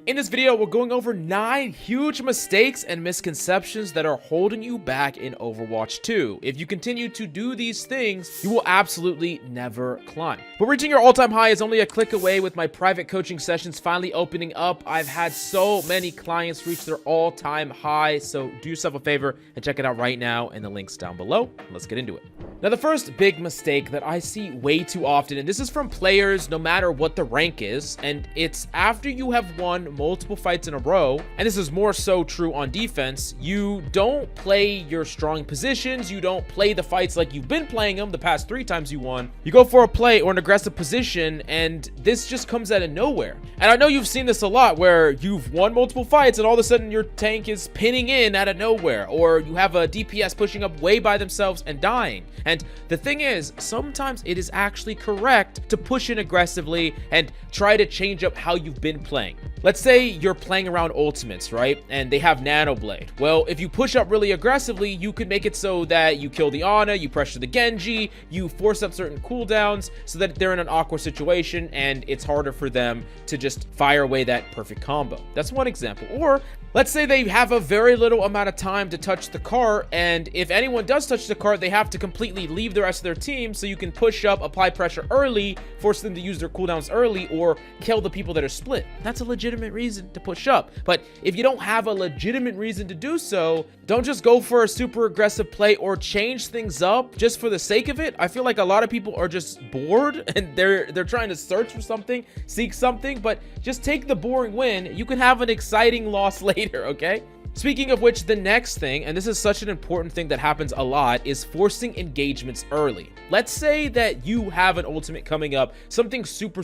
In this video, we're going over 9 huge mistakes and misconceptions that are holding you back in Overwatch 2. If you continue to do these things, you will absolutely never climb. But reaching your all-time high is only a click away with my private coaching sessions finally opening up. I've had so many clients reach their all-time high, so do yourself a favor and check it out right now in the links down below. Let's get into it. Now, the first big mistake that I see way too often, and this is from players no matter what the rank is, and it's after you have won multiple fights in a row, and this is more so true on defense, you don't play your strong positions, you don't play the fights like you've been playing them the past 3 times you won. You go for a play or an aggressive position, and this just comes out of nowhere. And I know you've seen this a lot where you've won multiple fights and all of a sudden your tank is pinning in out of nowhere, or you have a DPS pushing up way by themselves and dying. And the thing is, sometimes it is actually correct to push in aggressively and try to change up how you've been playing. Let's say you're playing around ultimates, right? And they have Nano Blade. Well, if you push up really aggressively, you could make it so that you kill the Ana, you pressure the Genji, you force up certain cooldowns so that they're in an awkward situation and it's harder for them to just fire away that perfect combo. That's one example. Or let's say they have a very little amount of time to touch the cart, and if anyone does touch the cart, they have to completely leave the rest of their team, so you can push up, apply pressure early, force them to use their cooldowns early, or kill the people that are split. That's a legitimate reason to push up. But if you don't have a legitimate reason to do so, don't just go for a super aggressive play or change things up just for the sake of it. I feel like a lot of people are just bored and they're trying to search for something, seek something, but just take the boring win. You can have an exciting loss later, okay? Speaking of which, the next thing, and this is such an important thing that happens a lot, is forcing engagements early. Let's say that you have an ultimate coming up, something super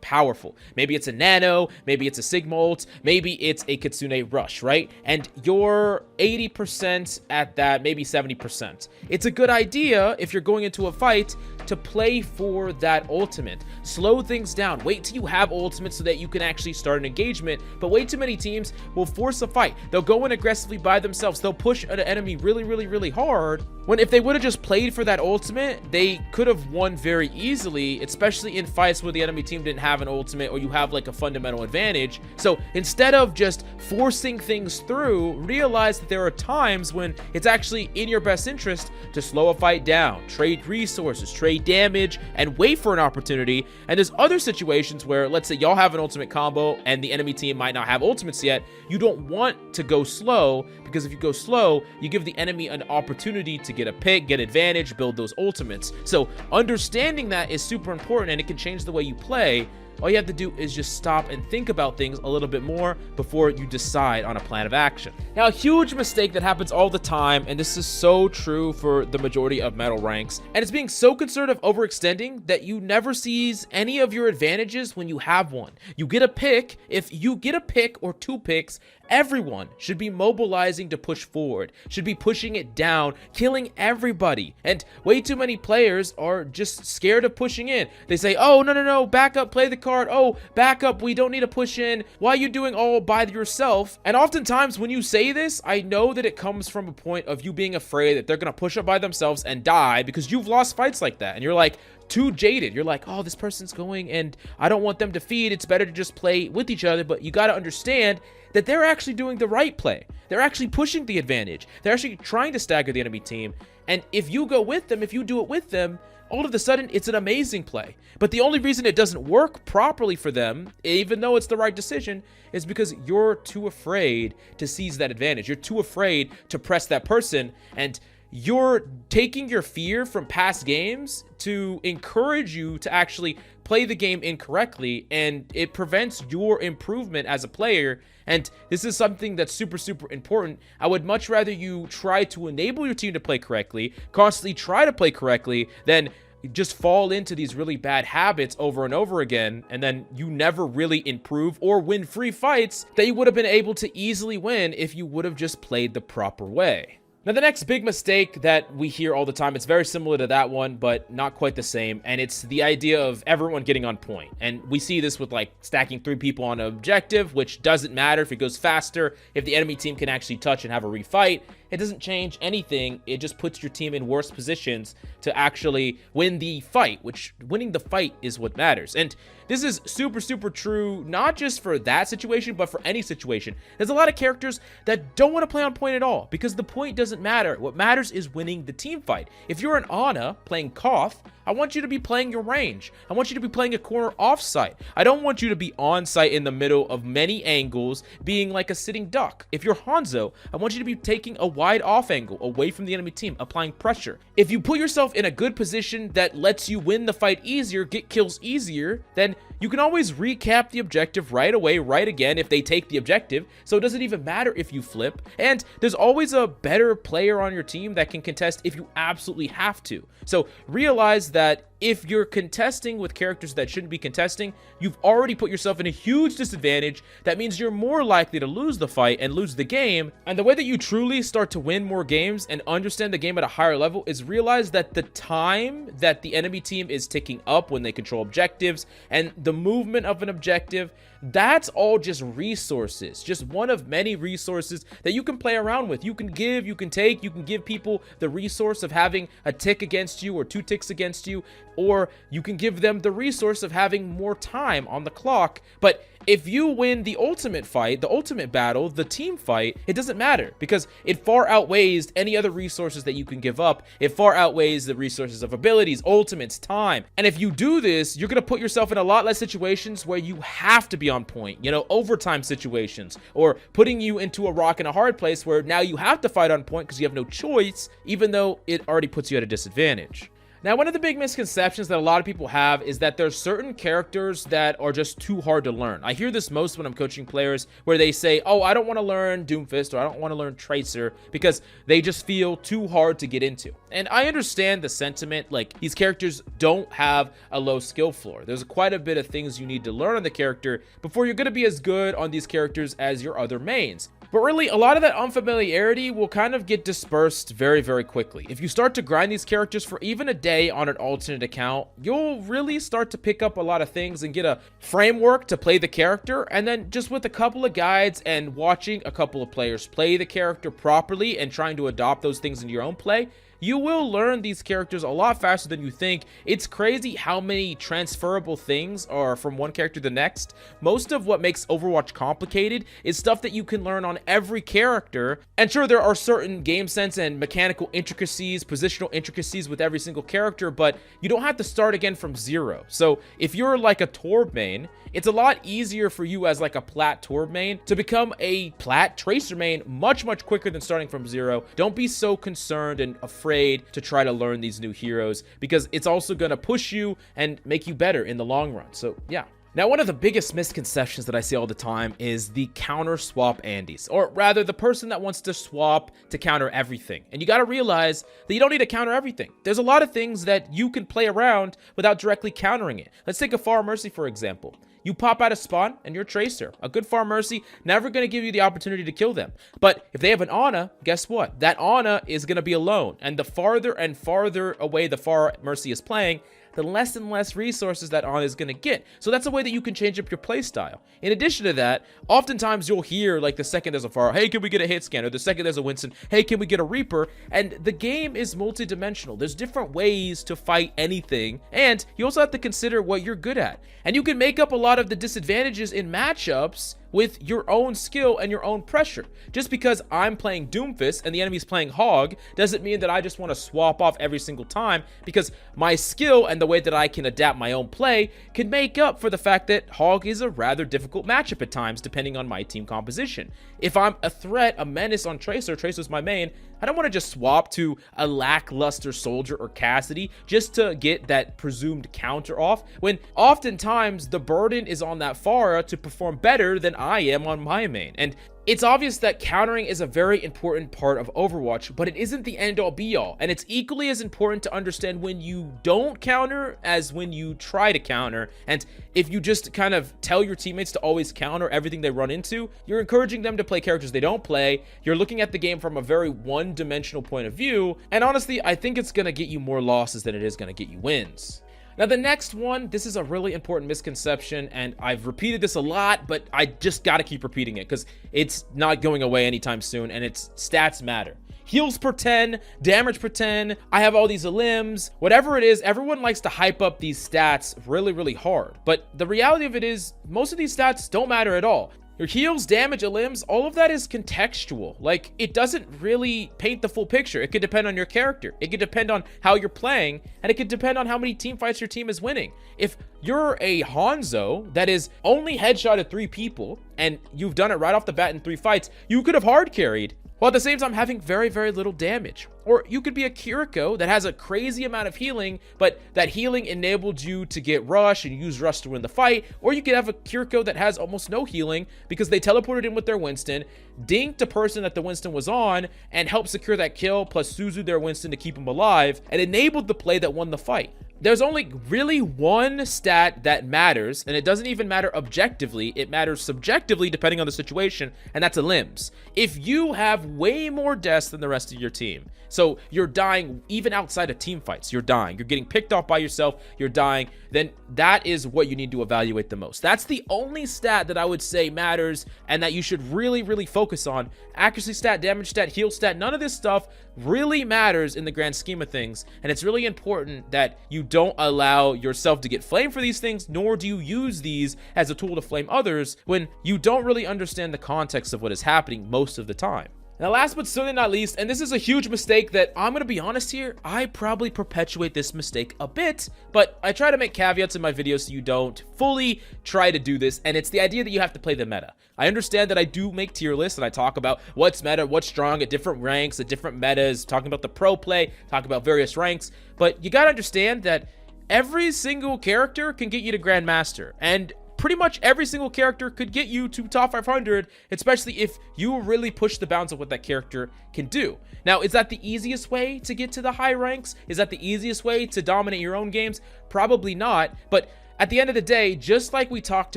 powerful. Maybe it's a Nano, maybe it's a Sigma ult, maybe it's a Kitsune Rush, right? And you're 80% at that, maybe 70%. It's a good idea if you're going into a fight to play for that ultimate. Slow things down. Wait till you have ultimate so that you can actually start an engagement. But way too many teams will force a fight. They'll go in aggressively by themselves. They'll push an enemy really hard, when if they would have just played for that ultimate, they could have won very easily, especially in fights where the enemy team didn't have an ultimate or you have like a fundamental advantage. So instead of just forcing things through, realize that there are times when it's actually in your best interest to slow a fight down, trade resources, trade damage, and wait for an opportunity. And there's other situations where, let's say y'all have an ultimate combo and the enemy team might not have ultimates yet. You don't want to go slow, because if you go slow, you give the enemy an opportunity to get a pick, get advantage, build those ultimates. So understanding that is super important, and it can change the way you play. All you have to do is just stop and think about things a little bit more before you decide on a plan of action. Now, a huge mistake that happens all the time, and this is so true for the majority of metal ranks, and it's being so concerned of overextending that you never seize any of your advantages when you have one. You get a pick. If you get a pick or 2 picks, everyone should be mobilizing to push forward, should be pushing it down, killing everybody. And way too many players are just scared of pushing in. They say, oh, no, back up, play the card. Oh, back up, we don't need to push in. Why are you doing all by yourself? And oftentimes when you say this, I know that it comes from a point of you being afraid that they're going to push up by themselves and die, because you've lost fights like that. And you're like, too jaded. You're like, oh, this person's going and I don't want them to feed. It's better to just play with each other. But you got to understand that they're actually doing the right play. They're actually pushing the advantage. They're actually trying to stagger the enemy team. And if you go with them, if you do it with them, all of a sudden it's an amazing play. But the only reason it doesn't work properly for them, even though it's the right decision, is because you're too afraid to seize that advantage. You're too afraid to press that person, and you're taking your fear from past games to encourage you to actually play the game incorrectly, and it prevents your improvement as a player. And this is something that's super important. I would much rather you try to enable your team to play correctly, constantly try to play correctly, than just fall into these really bad habits over and over again, and then you never really improve or win free fights that you would have been able to easily win if you would have just played the proper way. Now, the next big mistake that we hear all the time, it's very similar to that one, but not quite the same, and it's the idea of everyone getting on point. And we see this with like stacking 3 people on an objective, which doesn't matter if it goes faster. If the enemy team can actually touch and have a refight, it doesn't change anything. It just puts your team in worse positions to actually win the fight, which winning the fight is what matters. And this is super, super true, not just for that situation, but for any situation. There's a lot of characters that don't want to play on point at all because the point doesn't matter. What matters is winning the team fight. If you're an Ana playing Koth, I want you to be playing your range. I want you to be playing a corner off-site. I don't want you to be on-site in the middle of many angles, being like a sitting duck. If you're Hanzo, I want you to be taking a wide off angle away from the enemy team, applying pressure. If you put yourself in a good position that lets you win the fight easier, get kills easier, then you can always recap the objective right away, right again if they take the objective, so it doesn't even matter if you flip. And there's always a better player on your team that can contest if you absolutely have to. So realize that if you're contesting with characters that shouldn't be contesting, you've already put yourself in a huge disadvantage. That means you're more likely to lose the fight and lose the game. And the way that you truly start to win more games and understand the game at a higher level is realize that the time that the enemy team is ticking up when they control objectives and the movement of an objective, that's all just resources, just one of many resources that you can play around with. You can give, you can take, you can give people the resource of having a tick against you or 2 ticks against you, or you can give them the resource of having more time on the clock. But if you win the ultimate fight, the ultimate battle, the team fight, it doesn't matter because it far outweighs any other resources that you can give up. It far outweighs the resources of abilities, ultimates, time. And if you do this, you're going to put yourself in a lot less situations where you have to be on point, you know, overtime situations, or putting you into a rock and a hard place where now you have to fight on point because you have no choice, even though it already puts you at a disadvantage. Now, one of the big misconceptions that a lot of people have is that there's certain characters that are just too hard to learn. I hear this most when I'm coaching players where they say, oh, I don't want to learn Doomfist or I don't want to learn Tracer because they just feel too hard to get into. And I understand the sentiment, like these characters don't have a low skill floor. There's quite a bit of things you need to learn on the character before you're going to be as good on these characters as your other mains. But really, a lot of that unfamiliarity will kind of get dispersed very, very quickly. If you start to grind these characters for even a day on an alternate account, you'll really start to pick up a lot of things and get a framework to play the character. And then just with a couple of guides and watching a couple of players play the character properly and trying to adopt those things into your own play, you will learn these characters a lot faster than you think. It's crazy how many transferable things are from one character to the next. Most of what makes Overwatch complicated is stuff that you can learn on every character. And sure, there are certain game sense and mechanical intricacies, positional intricacies with every single character, but you don't have to start again from zero. So if you're like a Torb main, it's a lot easier for you as like a Plat Torb main to become a Plat Tracer main much, much quicker than starting from zero. Don't be so concerned and afraid to try to learn these new heroes because it's also going to push you and make you better in the long run. So yeah. Now, one of the biggest misconceptions that I see all the time is the counter swap Andes, or rather the person that wants to swap to counter everything. And you got to realize that you don't need to counter everything. There's a lot of things that you can play around without directly countering it. Let's take a Far Mercy, for example. You pop out of spawn and you're Tracer. A good Far Mercy never going to give you the opportunity to kill them. But if they have an Ana, guess what? That Ana is going to be alone. And the farther and farther away the Far Mercy is playing, the less and less resources that Ana is going to get. So that's a way that you can change up your playstyle. In addition to that, oftentimes you'll hear like the second there's a Pharah, hey, can we get a hit scanner? The second there's a Winston, hey, can we get a Reaper? And the game is multi-dimensional. There's different ways to fight anything. And you also have to consider what you're good at. And you can make up a lot of the disadvantages in matchups with your own skill and your own pressure. Just because I'm playing Doomfist and the enemy's playing Hog doesn't mean that I just want to swap off every single time, because my skill and the way that I can adapt my own play can make up for the fact that Hog is a rather difficult matchup at times depending on my team composition. If I'm a threat, a menace on Tracer, Tracer's my main, I don't want to just swap to a lackluster Soldier or Cassidy just to get that presumed counter off, when oftentimes the burden is on that Pharah to perform better than I am on my main. And it's obvious that countering is a very important part of Overwatch, but it isn't the end-all be-all, and it's equally as important to understand when you don't counter as when you try to counter. And if you just kind of tell your teammates to always counter everything they run into, you're encouraging them to play characters they don't play. You're looking at the game from a very one-dimensional point of view, and honestly, I think it's going to get you more losses than it is going to get you wins. Now, the next one, this is a really important misconception, and I've repeated this a lot, but I just got to keep repeating it because it's not going away anytime soon, and it's stats matter. heals per 10, damage per 10, I have all these limbs, whatever it is. Everyone likes to hype up these stats really, really hard. But the reality of it is most of these stats don't matter at all. Your heals, damage, limbs, all of that is contextual. Like, it doesn't really paint the full picture. It could depend on your character. It could depend on how you're playing, and it could depend on how many team fights your team is winning. If you're a Hanzo that is only headshotted 3 people, and you've done it right off the bat in 3 fights, you could have hard carried, while at the same time having very, very little damage. Or you could be a Kiriko that has a crazy amount of healing, but that healing enabled you to get rush and use rush to win the fight. Or you could have a Kiriko that has almost no healing because they teleported in with their Winston, dinked the person that the Winston was on, and helped secure that kill, plus Suzu their Winston to keep him alive, and enabled the play that won the fight. There's only really one stat that matters, and it doesn't even matter objectively. It matters subjectively depending on the situation, and that's a limbs. If you have way more deaths than the rest of your team, so you're dying even outside of team fights, you're dying, you're getting picked off by yourself, you're dying, then that is what you need to evaluate the most. That's the only stat that I would say matters and that you should really, really focus on. Accuracy stat, damage stat, heal stat, none of this stuff really matters in the grand scheme of things, and it's really important that you don't allow yourself to get flamed for these things, nor do you use these as a tool to flame others when you don't really understand the context of what is happening most of the time. Now, last but certainly not least, and this is a huge mistake that I'm going to be honest here, I probably perpetuate this mistake a bit, but I try to make caveats in my videos so you don't fully try to do this, and it's the idea that you have to play the meta. I understand that I do make tier lists, and I talk about what's meta, what's strong at different ranks, at different metas, talking about the pro play, talking about various ranks, but you got to understand that every single character can get you to Grandmaster, and pretty much every single character could get you to top 500, especially if you really push the bounds of what that character can do. Now, is that the easiest way to get to the high ranks? Is that the easiest way to dominate your own games? Probably not, but at the end of the day, just like we talked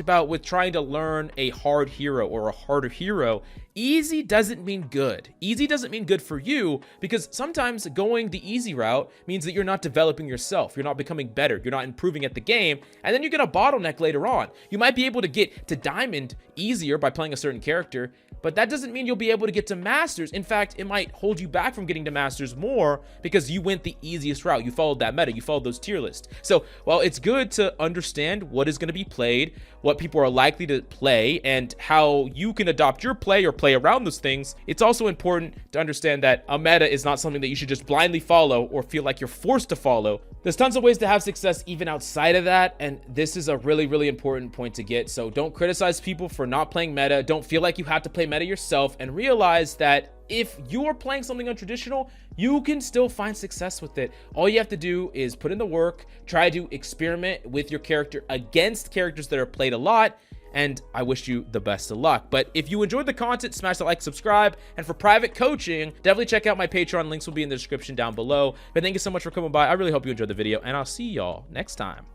about with trying to learn a hard hero or a harder hero, easy doesn't mean good. Easy doesn't mean good for you, because sometimes going the easy route means that you're not developing yourself. You're not becoming better. You're not improving at the game. And then you're going to bottleneck later on. You might be able to get to diamond easier by playing a certain character, but that doesn't mean you'll be able to get to masters. In fact, it might hold you back from getting to masters more because you went the easiest route. You followed that meta. You followed those tier lists. So while it's good to understand what is going to be played, what people are likely to play, and how you can adopt your play or play around those things, it's also important to understand that a meta is not something that you should just blindly follow or feel like you're forced to follow. There's tons of ways to have success even outside of that, and this is a really, really important point to get. So don't criticize people for not playing meta. Don't feel like you have to play meta yourself, and realize that if you are playing something untraditional, you can still find success with it. All you have to do is put in the work, try to experiment with your character against characters that are played a lot, and I wish you the best of luck. But if you enjoyed the content, smash the like, subscribe, and for private coaching, definitely check out my Patreon. Links will be in the description down below. But thank you so much for coming by. I really hope you enjoyed the video, and I'll see y'all next time.